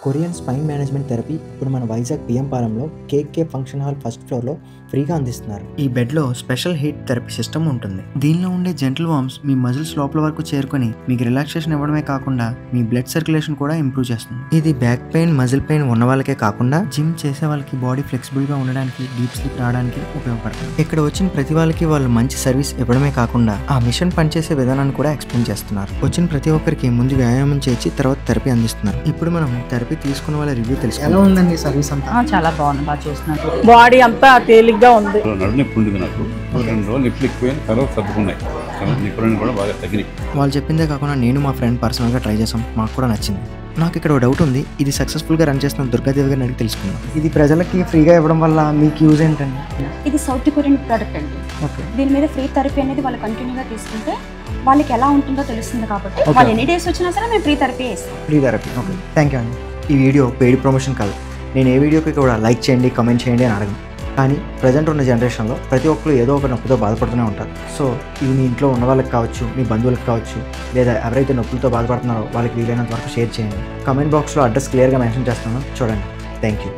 Korean spine management therapy ఇప్పుడు మన Vizag PM పాలెంలో కేకే function hall first ఫ్లోర్లో ఫ్రీగా అందిస్తున్నారు. ఈ బెడ్లో స్పెషల్ హీట్ థెరపీ సిస్టమ్ ఉంటుంది. దీనిలో ఉండే జెంటల్ వార్మ్స్ మీ మజిల్స్ లోపల వరకు చేరుకొని మీకు రిలాక్సేషన్ ఇవ్వడమే కాకుండా మీ బ్లడ్ సర్క్యులేషన్ కూడా ఇంప్రూవ్ చేస్తుంది. ఇది బ్యాక్ పెయిన్, మజిల్ పెయిన్ ఉన్న వాళ్ళకే కాకుండా జిమ్ చేసే వాళ్ళకి బాడీ ఫ్లెక్సిబుల్ గా ఉండడానికి, డీప్ స్లీప్ రావడానికి ఉపయోగపడుతుంది. ఇక్కడ వచ్చిన ప్రతి వాళ్ళకి వాళ్ళు మంచి సర్వీస్ ఇవ్వడమే కాకుండా ఆ మిషన్ పనిచేసే విధానాన్ని కూడా ఎక్స్ప్లెయిన్ చేస్తున్నారు. వచ్చిన ప్రతి ఒక్కరికి ముందు వ్యాయామం చేసి తర్వాత థెరపీ అందిస్తున్నారు. ఇప్పుడు మనం థెరపీ తీసుకున్న వాళ్ళ రివ్యూ తెలుసు. ఎలా ఉందండి సర్వీస్ అంతా? చాలా బాగుంది, బాగా చూస్తున్నారు. బాడీ అంతా తేలిగ్గా ఉంది. నడునొప్పి ఉంది నాకు 2 రోజులు నిప్పులు ఎక్కువ తర్వాత సర్దుకున్నాయి. నిప్పులన్నీ కూడా బాగా తగ్గినాయి. వాళ్ళు చెప్పిందే కాకుండా నేను మా ఫ్రెండ్ పర్సనల్గా ట్రై చేసాం, మాకు కూడా నచ్చింది. నాకు ఇక్కడ ఒక డౌట్ ఉంది. ఇది సక్సెస్ఫుల్గా రన్ చేస్తున్న దుర్గాదేవి గారిని అడిగి తెలుసుకున్నాం. ఇది ప్రజలకి ఫ్రీగా ఇవ్వడం వల్ల మీకు యూజ్ ఏంటండి? ఇది సౌత్ కొరియన్ ప్రోడక్ట్ అండి. ఓకే. దీని మీద ఫ్రీ థెరపీ అనేది వాళ్ళు కంటిన్యూగా తీసుకుంటే వాళ్ళకి ఎలా ఉంటుందో తెలుస్తుంది కాబట్టి వాళ్ళు ఎన్ని డేస్ వచ్చినా సరే మేము ఫ్రీ థెరపీ ఇస్తాం. Free therapy. Okay, thank you అండి. ఈ వీడియో పెయిడ్ ప్రమోషన్ కాదు. నేను ఏ వీడియోకి కూడా లైక్ చేయండి, కమెంట్ చేయండి అని అడగను. కానీ ప్రజెంట్ ఉన్న జనరేషన్లో ప్రతి ఒక్కరు ఏదో ఒక నొప్పితో బాధపడుతూనే ఉంటారు. సో ఇది మీ ఇంట్లో ఉన్న వాళ్ళకి కావచ్చు, మీ బంధువులకు కావచ్చు, లేదా ఎవరైతే నొప్పులతో బాధపడుతున్నారో వాళ్ళకి వీలైనంత వరకు షేర్ చేయండి. కమెంట్ బాక్స్లో అడ్రస్ క్లియర్గా మెన్షన్ చేస్తున్నాను, చూడండి. Thank you.